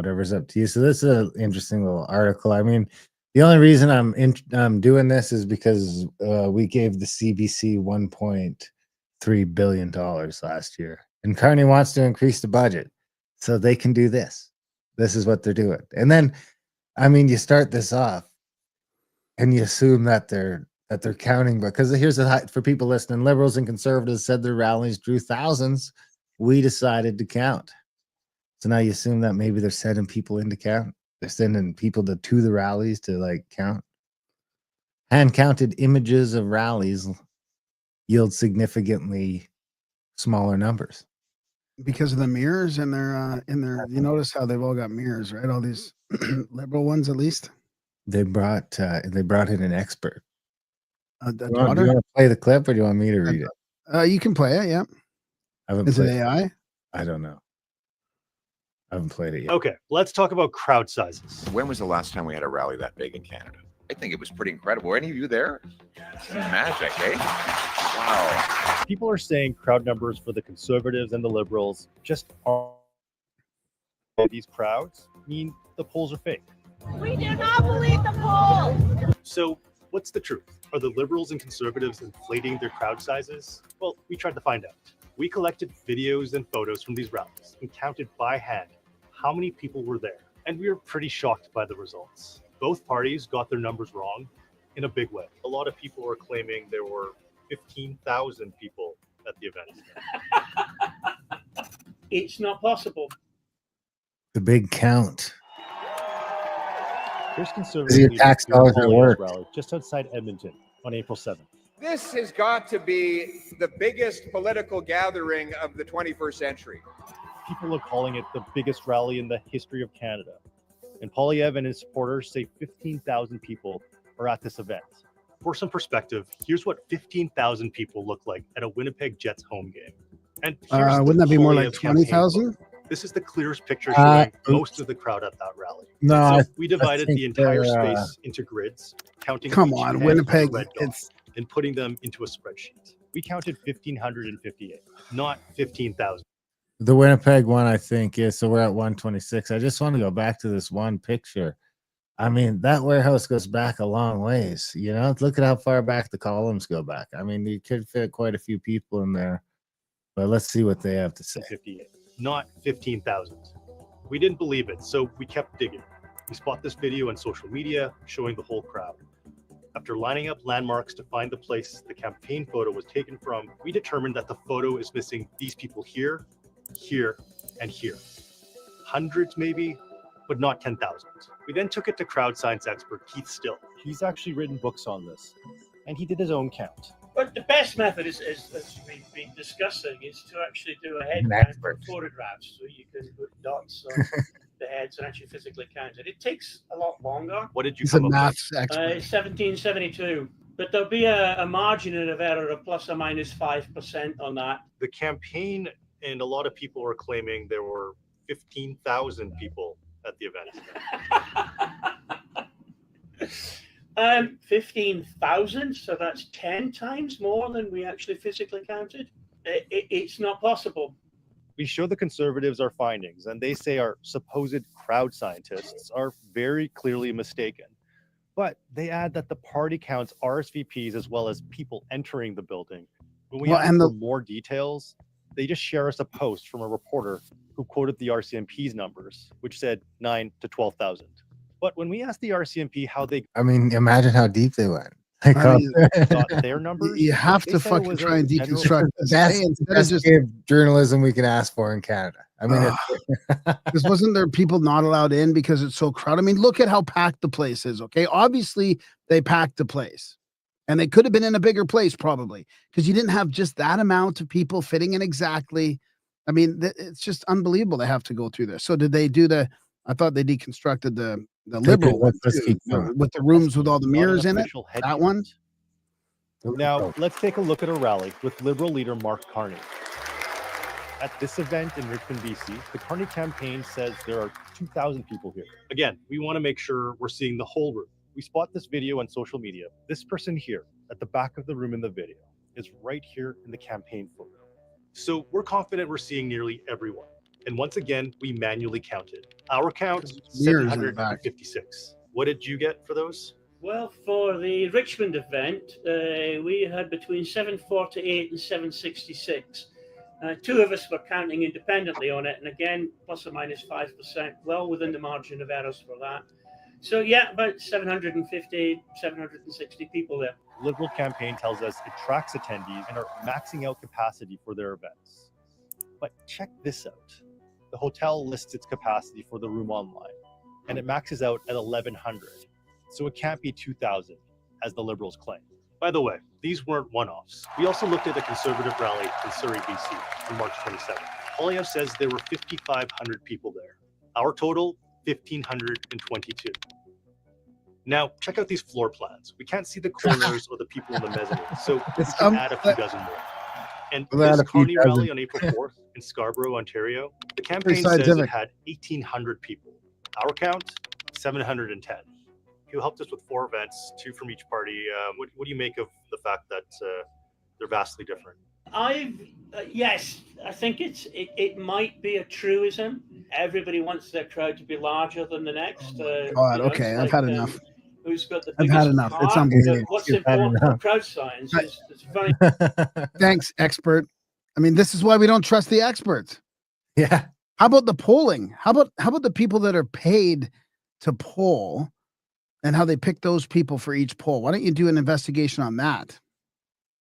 whatever's up to you. So this is an interesting little article. I mean, the only reason I'm doing this is because we gave the CBC $1.3 billion last year, and Carney wants to increase the budget so they can do this. This is what they're doing. And then, I mean, you start this off and you assume that they're counting, because here's for people listening: liberals and conservatives said their rallies drew thousands. We decided to count. So now you assume that maybe they're sending people in to count. They're sending people to the rallies to like count. Hand counted images of rallies yield significantly smaller numbers because of the mirrors in their you notice how they've all got mirrors, right? All these liberal ones, at least. They brought in an expert. Do you want to play the clip, or do you want me to read it? You can play it. Yeah. Is it AI? I don't know. I haven't played it yet. Okay, let's talk about crowd sizes. When was the last time we had a rally that big in Canada? I think it was pretty incredible. Were any of you there? It's magic, eh? Wow. People are saying crowd numbers for the conservatives and the liberals just aren't. These crowds mean the polls are fake. We do not believe the polls. So what's the truth? Are the liberals and conservatives inflating their crowd sizes? Well, we tried to find out. We collected videos and photos from these rallies and counted by hand how many people were there. And we were pretty shocked by the results. Both parties got their numbers wrong in a big way. A lot of people are claiming there were 15,000 people at the event. It's not possible. The big count. Here's conservative tax dollars at work. Rally just outside Edmonton on April 7th. This has got to be the biggest political gathering of the 21st century. People are calling it the biggest rally in the history of Canada. And Poilievre and his supporters say 15,000 people are at this event. For some perspective, here's what 15,000 people look like at a Winnipeg Jets home game. And wouldn't that be more like 20,000? This is the clearest picture showing most of the crowd at that rally. No, so we divided the entire space into grids, counting. Come on, Winnipeg, and putting them into a spreadsheet. We counted 1,558, not 15,000. The Winnipeg one, I think, is. So we're at 126. I just want to go back to this one picture. I mean, that warehouse goes back a long ways. You know, look at how far back the columns go back. I mean, you could fit quite a few people in there. But let's see what they have to say. 58, not 15,000. We didn't believe it, so we kept digging. We spot this video on social media showing the whole crowd. After lining up landmarks to find the place the campaign photo was taken from, we determined that the photo is missing these people here, here, and here. Hundreds maybe, but not 10,000. We then took it to crowd science expert Keith Still. He's actually written books on this, and he did his own count. But the best method is as we've been discussing, is to actually do a head count for photographs, so you can put dots on the heads and actually physically count it. It takes a lot longer. What did you come up with? 1772. But there'll be a margin of error of plus or minus 5% on that. The campaign, and a lot of people are claiming there were 15,000 people at the event. 15,000, so that's 10 times more than we actually physically counted. It's not possible. We show the conservatives our findings, and they say our supposed crowd scientists are very clearly mistaken. But they add that the party counts RSVPs as well as people entering the building. When we ask for more details, they just share us a post from a reporter who quoted the RCMP's numbers, which said 9 to 12,000. But when we asked the RCMP how they... I mean, imagine how deep they went. got their numbers. You have to fucking try and deconstruct that's journalism we can ask for in Canada. I mean, because wasn't there people not allowed in because it's so crowded? I mean, look at how packed the place is. Okay, obviously they packed the place, and they could have been in a bigger place probably because you didn't have just that amount of people fitting in exactly. I mean, it's just unbelievable. They have to go through this. So did they do the? I thought they deconstructed the liberal one too, with the rooms with all the mirrors in it. That one. Now let's take a look at a rally with Liberal leader Mark Carney. At this event in Richmond, BC, the Carney campaign says there are 2,000 people here. Again, we want to make sure we're seeing the whole room. We spot this video on social media. This person here at the back of the room in the video is right here in the campaign photo. So we're confident we're seeing nearly everyone. And once again, we manually counted. Our count, Mirrors in the back. 756. What did you get for those? Well, for the Richmond event, we had between 748 and 766. Two of us were counting independently on it, and again, plus or minus 5%, well within the margin of errors for that. So yeah, about 750, 760 people there. Liberal campaign tells us it tracks attendees and are maxing out capacity for their events. But check this out. The hotel lists its capacity for the room online, and it maxes out at 1,100. So it can't be 2,000, as the Liberals claim. By the way, these weren't one-offs. We also looked at a Conservative rally in Surrey, BC on March 27th. Polio says there were 5,500 people there. Our total, 1,522. Now, check out these floor plans. We can't see the corners or the people in the mezzanine, so we can add a few dozen more. And this Carney rally on April 4th in Scarborough, Ontario, the campaign says it had 1,800 people. Our count, 710. You helped us with 4 events, 2 from each party. What do you make of the fact that they're vastly different? Yes, I think it might be a truism. Everybody wants their crowd to be larger than the next. God, okay, I've had enough. Who's got the I've had enough. It's unbelievable. What's important for crowd size is very. Thanks, expert. I mean, this is why we don't trust the experts. Yeah. How about the polling? How about the people that are paid to poll and how they pick those people for each poll? Why don't you do an investigation on that?